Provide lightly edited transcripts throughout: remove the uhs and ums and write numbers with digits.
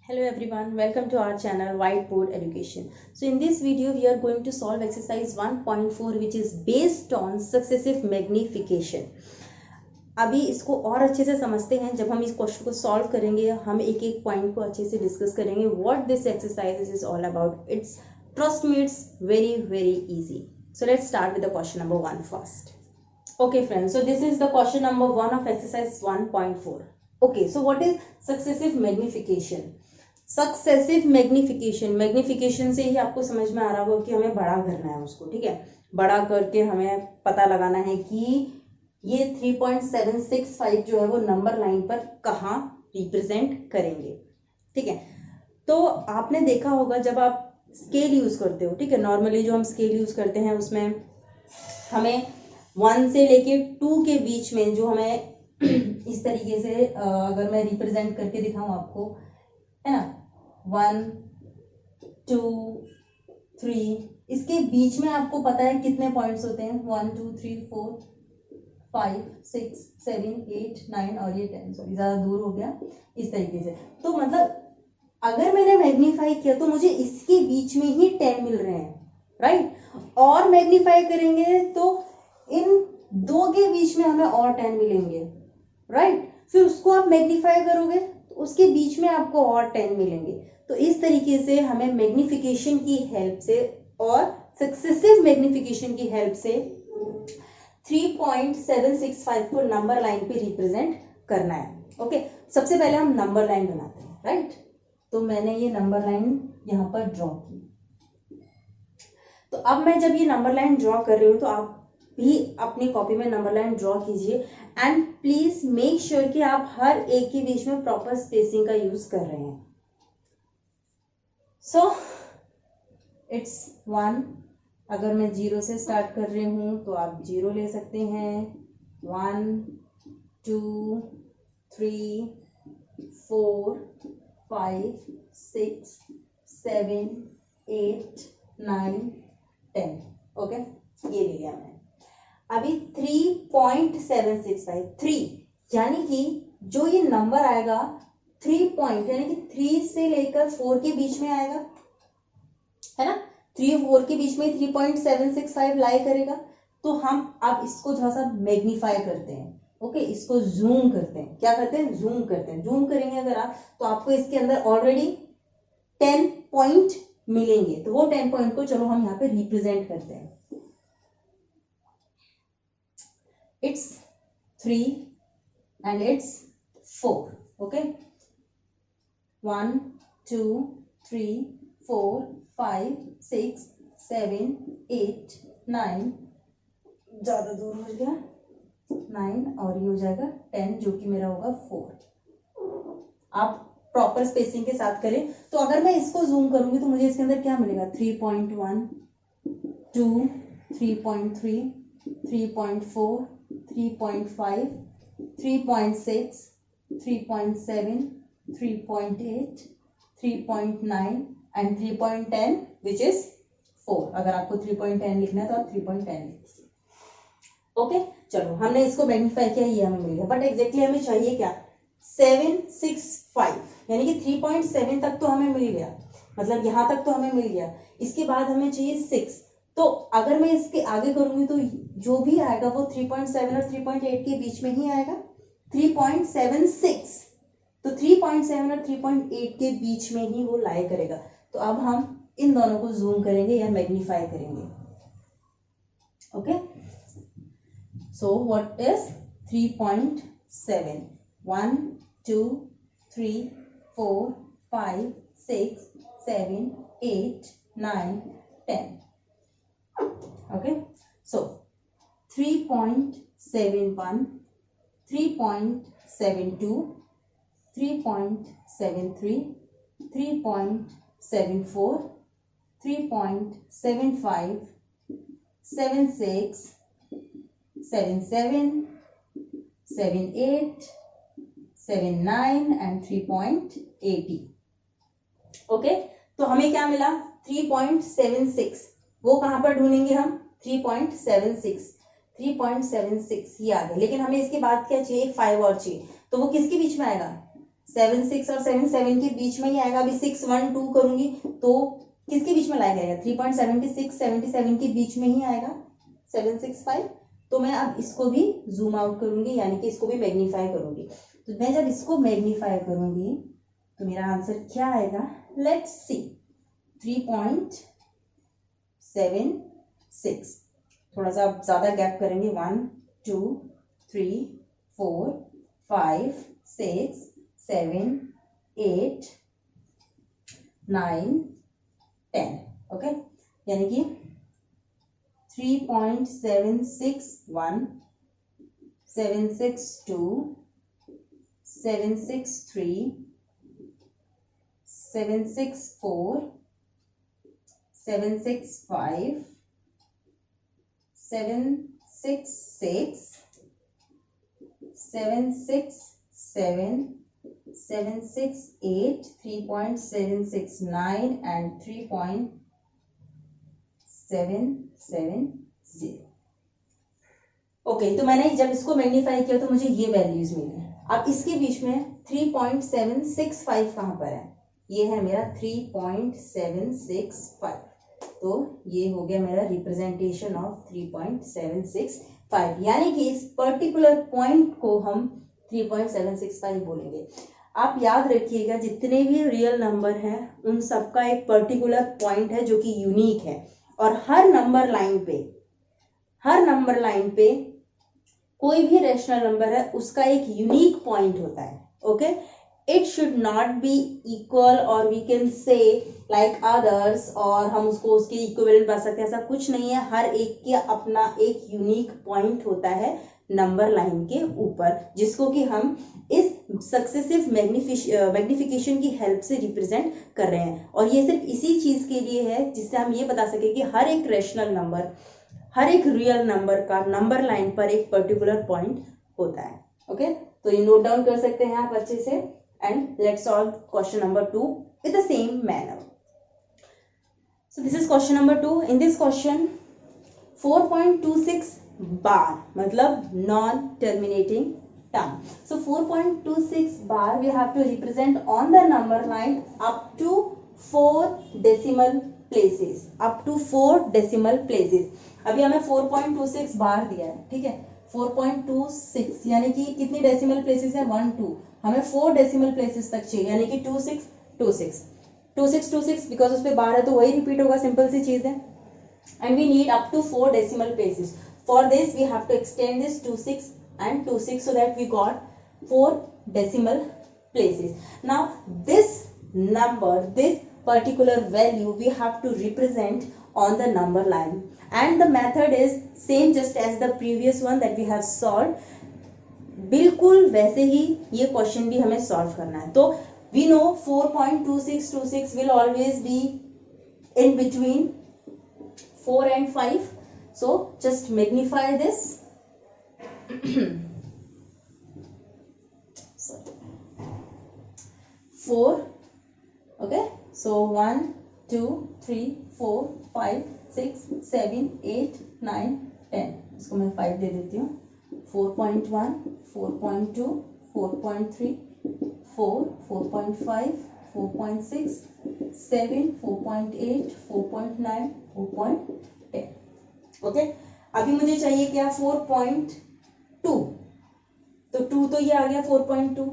Hello everyone, welcome to our channel Whiteboard Education. So in this video we are going to solve exercise 1.4 which is based on successive magnification. अभी इसको और अच्छे से समझते हैं. जब हम इस क्वेश्चन को सॉल्व करेंगे हम एक एक पॉइंट को अच्छे से डिस्कस करेंगे. What this exercise is all about. It's trust me it's very easy. So let's start with the question number 1 first. Okay friends, so this is the question number 1 of exercise 1.4. Okay, so what is successive magnification? Successive magnification से ही आपको समझ में आ रहा होगा कि हमें बड़ा करना है उसको. ठीक है, बड़ा करके हमें पता लगाना है कि ये 3.765 जो है वो नंबर लाइन पर कहाँ रिप्रेजेंट करेंगे. ठीक है, तो आपने देखा होगा जब आप स्केल यूज करते हो. ठीक है, नॉर्मली जो हम स्केल यूज करते हैं उसमें हमें 1 से लेके 2 के बीच में जो हमें इस तरीके से अगर मैं रिप्रेजेंट करके दिखाऊं आपको, है ना, 1 2 3, इसके बीच में आपको पता है कितने पॉइंट्स होते हैं. 1 2 3 4 5 6 7 8 9 और ये 10. सॉरी ज्यादा दूर हो गया. इस तरीके से तो मतलब अगर मैंने मैग्नीफाई किया तो मुझे इसके बीच में ही 10 मिल रहे हैं, राइट. और मैग्नीफाई करेंगे तो इन दो के बीच में हमें और 10 मिलेंगे, राइट. फिर उसको आप मैग्नीफाई करोगे तो उसके बीच में आपको और 10 मिलेंगे. तो इस तरीके से हमें मैग्निफिकेशन की हेल्प से और सक्सेसिव मैग्निफिकेशन की हेल्प से 3.765 को नंबर लाइन पे रिप्रेजेंट करना है. ओके, सबसे पहले हम नंबर लाइन बनाते हैं, राइट. तो मैंने ये नंबर लाइन यहाँ पर ड्रॉ की. तो अब मैं जब ये नंबर लाइन ड्रॉ कर रही हूँ तो आप भी अपनी कॉपी में नंबर लाइन ड्रॉ कीजिए एंड प्लीज मेक श्योर कि आप हर एक के बीच में प्रॉपर स्पेसिंग का यूज कर रहे हैं. So it's 1. अगर मैं 0 से स्टार्ट कर रही हूं तो आप 0 ले सकते हैं. 1 2 3 4 5 6 7 8 9 10. ओके, ये ले लिया मैंने. अभी 3.765 3 यानी कि जो ये नंबर आएगा 3 पॉइंट यानी कि 3 से लेकर 4 के बीच में आएगा, है ना. 3 और 4 के बीच में 3.765 लाई करेगा. तो हम अब इसको थोड़ा सा मैग्नीफाई करते हैं. ओके, इसको जूम करते हैं. क्या करते हैं? जूम करते हैं. जूम करेंगे अगर आप तो आपको इसके अंदर ऑलरेडी 10 पॉइंट मिलेंगे. तो वो 10 पॉइंट को चलो हम यहाँ पे रिप्रेजेंट करते हैं. It's 3 and it's 4. Okay, 1 2 3 4 5 6 7 8 9, ज्यादा दूर हो गया 9 और ये हो जाएगा 10 जो कि मेरा होगा 4. आप प्रॉपर स्पेसिंग के साथ करें. तो अगर मैं इसको जूम करूंगी तो मुझे इसके अंदर क्या मिलेगा? 3.1 2 3.3 3.4 3.5 3.6 3.7 3.8 3.9 and 3.10 which is 4. अगर आपको 3.10 लिखना है तो आप 3.10 लिखिए. ओके, चलो हमने इसको मैग्नीफाई किया, ये हमें मिल गया. बट एग्जैक्टली हमें चाहिए क्या? 765 यानी कि 3.7 तक तो हमें मिल गया, मतलब यहां तक तो हमें मिल गया. इसके बाद हमें चाहिए 6. तो अगर मैं इसके आगे करूंगी तो जो भी आएगा वो 3.7 और 3.8 के बीच में ही आएगा. 3.76 तो 3.7 और 3.8 के बीच में ही वो लाई करेगा. तो अब हम इन दोनों को जूम करेंगे या मैग्नीफाई करेंगे. Okay, so what is 3.7? 1 2 3 4 5 6 7 8 9 10. Okay, so 3.71 3.72 3.73 3.74 3.75 76 77 78 79 and 3.80. Okay, तो हमें क्या मिला? 3.76. वो कहां पर ढूंढेंगे हम? 3.76 ये आ गया. लेकिन हमें इसके बाद क्या चाहिए? 5 और चाहिए. तो वो किसके बीच में आएगा? 7 6 और 7 7 के बीच में ही आएगा। अभी 6 1 2 करूंगी तो किसके बीच में लाएगा? 3.76 77 के बीच में ही आएगा 765। तो मैं अब इसको भी जूम आउट करूंगी, यानी कि इसको भी मैग्नीफाई करूंगी। तो मैं जब इसको मैग्नीफाई करूंगी तो मेरा आंसर क्या आएगा? Let's see. 3.76। थोड़ा सा ज्यादा गैप करेंगे। 1 2 3 4 5 6 7 8 9 10। ओके, यानी कि 3.761 762 763 764 765 766 767 768 3.769 and 3.770। ओके, तो मैंने जब इसको मैग्नीफाई किया तो मुझे ये वैल्यूज मिली। अब इसके बीच में 3.765 कहाँ पर है? ये है मेरा 3.765। तो ये हो गया मेरा रिप्रेजेंटेशन ऑफ 3.765, यानी कि इस पर्टिकुलर पॉइंट को हम 3.765 बोलेंगे। आप याद रखिएगा, जितने भी रियल नंबर हैं उन सबका एक पर्टिकुलर पॉइंट है जो कि यूनिक है, और हर नंबर लाइन पे कोई भी रैशनल नंबर है उसका एक यूनिक पॉइंट होता है। Okay, it should not be equal और we can say like others, और हम उसको उसके इक्विवेलेंट बना सकते हैं, ऐसा कुछ नहीं है। हर एक के अपना एक यूनिक पॉइंट होता है नंबर लाइन के ऊपर, जिसको कि हम इस सक्सेसिव मैग्निफिकेशन की हेल्प से रिप्रेजेंट कर रहे हैं। और ये सिर्फ इसी चीज के लिए है जिससे हम ये बता सके कि हर एक रैशनल नंबर, हर एक रियल नंबर का नंबर लाइन पर एक पर्टिकुलर पॉइंट होता है। ओके, तो ये नोट डाउन कर सकते हैं आप अच्छे से। And let's solve question number 2 with the same manner. So this is question number 2। In this question 4.26 बार मतलब non terminating term. So 4.26 bar we have to represent on the number line up to 4 decimal places. up to 4 decimal places. अभी हमें 4.26 बार दिया है, ठीक है। 4.26 यानी कि कितनी डेसिमल प्लेसेस है? 1 2। हमें 4 डेसिमल प्लेसेस तक चाहिए, यानी कि 26 26 26 26, बिकॉज उस पे बार है तो वही रिपीट होगा, सिंपल सी चीज है। And we need up to 4 decimal places. For this we have to extend this 26 and 26 so that we got 4 decimal places. Now this number, this particular value we have to represent on the number line, and the method is same just as the previous one that we have solved. बिल्कुल वैसे ही ये question भी हमें solve करना है। तो we know 4.2626 will always be in between 4 and 5. So just magnify this. Sorry. 4. Okay. So 1 2 3 4 5 6 7 8 9 10. इसको मैं 5 दे देती हूँ। 4.1 4.2 4.3 4 4.5 4.6 7 4.8 4.9 4.10। ओके, अभी मुझे चाहिए क्या? 4.2। तो 2 तो ये आ गया 4.2।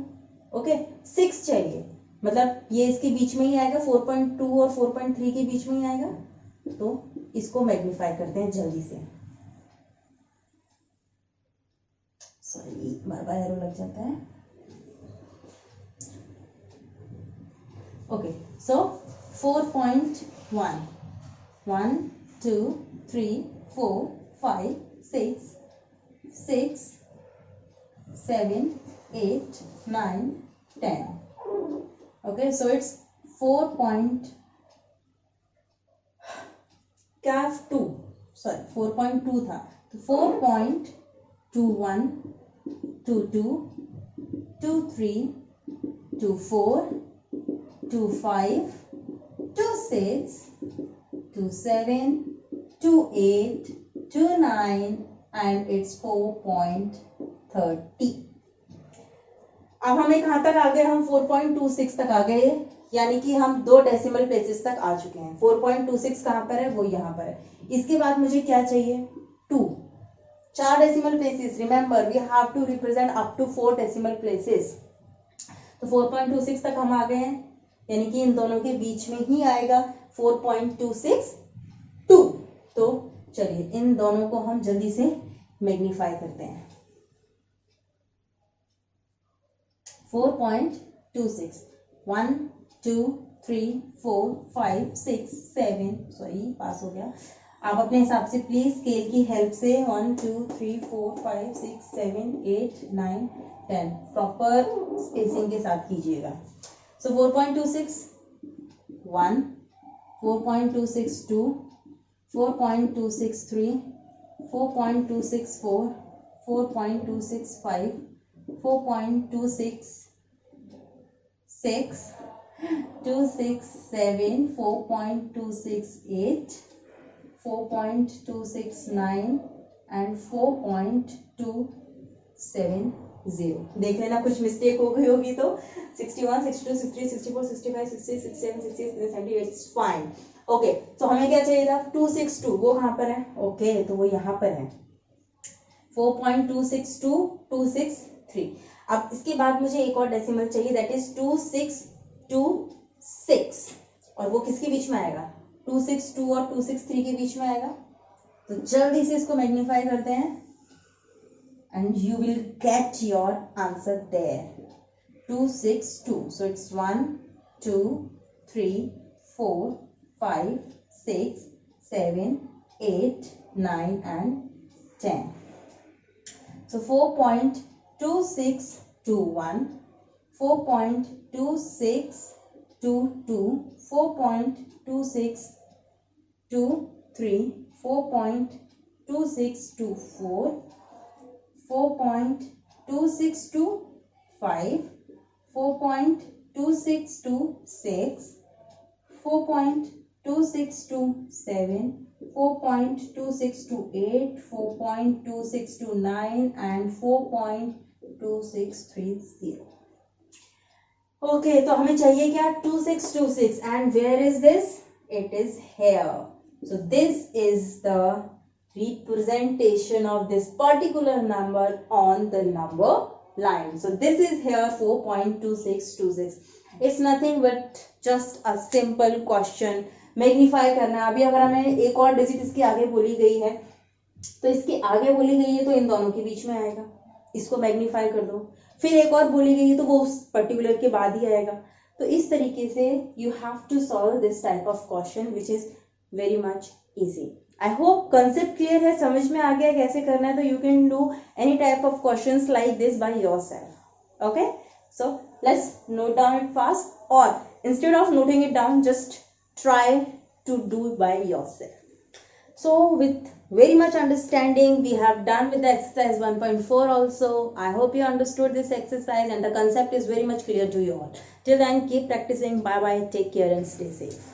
ओके, 6 चाहिए, मतलब ये इसके बीच में ही आएगा, 4.2 और 4.3 के बीच में ही आएगा। तो इसको मैग्नीफाई करते हैं जल्दी से। सॉरी, बार एरो लग जाता है। Okay, so 4.1 1 2 3 4 5 6 6 7 8 9 10. Okay, so it's 4.2, sorry 4.2 था, तो 4.21 22 23 24 25 26 27 28 29 and it's 4.30. अब हमें कहाँ तक आ गए, हम 4.26 तक आ गए, यानी कि हम 2 डेसिमल प्लेसेस तक आ चुके हैं। 4.26 कहाँ पर है, वो यहाँ पर है। इसके बाद मुझे क्या चाहिए, 2, 4 decimal places. Remember we have to represent up to 4 decimal places. तो 4.26 तक हम आ गए हैं, यानी कि इन दोनों के बीच में ही आएगा 4.262। तो चलिए इन दोनों को हम जल्दी से मैग्नीफाई करते हैं। 4.26, 1 2 3 4 5 6 7, सॉरी पास हो गया। आप अपने हिसाब से प्लीज स्केल की हेल्प से 1 2 3 4 5 6 7 8 9 10 प्रॉपर स्पेसिंग के साथ कीजिएगा। सो 4.26 1, 4.26 2, 4.26 3, 4.26 4, 4.26 5, 4.26 6, 267, 4.268, 4.269 and 4.270। देख लेना कुछ मिस्टेक हो गई होगी तो 61, 62, 63, 64, 65, 66, 67, 68, 78 फाइन। ओके, तो हमें क्या चाहिए था, 262, वो कहाँ पर है, ओके तो वो यहाँ पर है 4.262 263। अब इसके बाद मुझे एक और डेसिमल चाहिए, दैट इज 2626, और वो किसके बीच में आएगा, 262 और 263 के बीच में आएगा। तो जल्दी से इसको मैग्नीफाई करते हैं and you will get your answer there, 262। so it's 1 2 3 4 5 6 7 8 9 and 10। so 4.2621, 4.2622, 4.2623, 4.2624, 4.2625, 4.2626, 4.2627, 4.2628, 4.2629 and 4.2630। Okay, तो हमें चाहिए क्या, 2626, and where is this, it is here. So this is the representation of this particular number on the number line. So this is here 4.2626. It's nothing but just a simple question. Magnify करना है। अभी अगर हमें एक और digit इसके आगे बोली गई है तो इसके आगे बोली गई है तो इन दोनों के बीच में आएगा, इसको मैग्नीफाई कर दो। फिर एक और बोली गई है तो वो उस पर्टिकुलर के बाद ही आएगा। तो इस तरीके से you have to solve this type of question which is very much easy. I hope concept clear है, समझ में आ गया कैसे करना है। तो you can do any type of questions like this by yourself. Okay, so let's note down it fast, और instead of noting it down just try to do by yourself. So with very much understanding we have done with the exercise 1.4 also. I hope you understood this exercise and the concept is very much clear to you all. Till then keep practicing. Bye bye, take care and stay safe.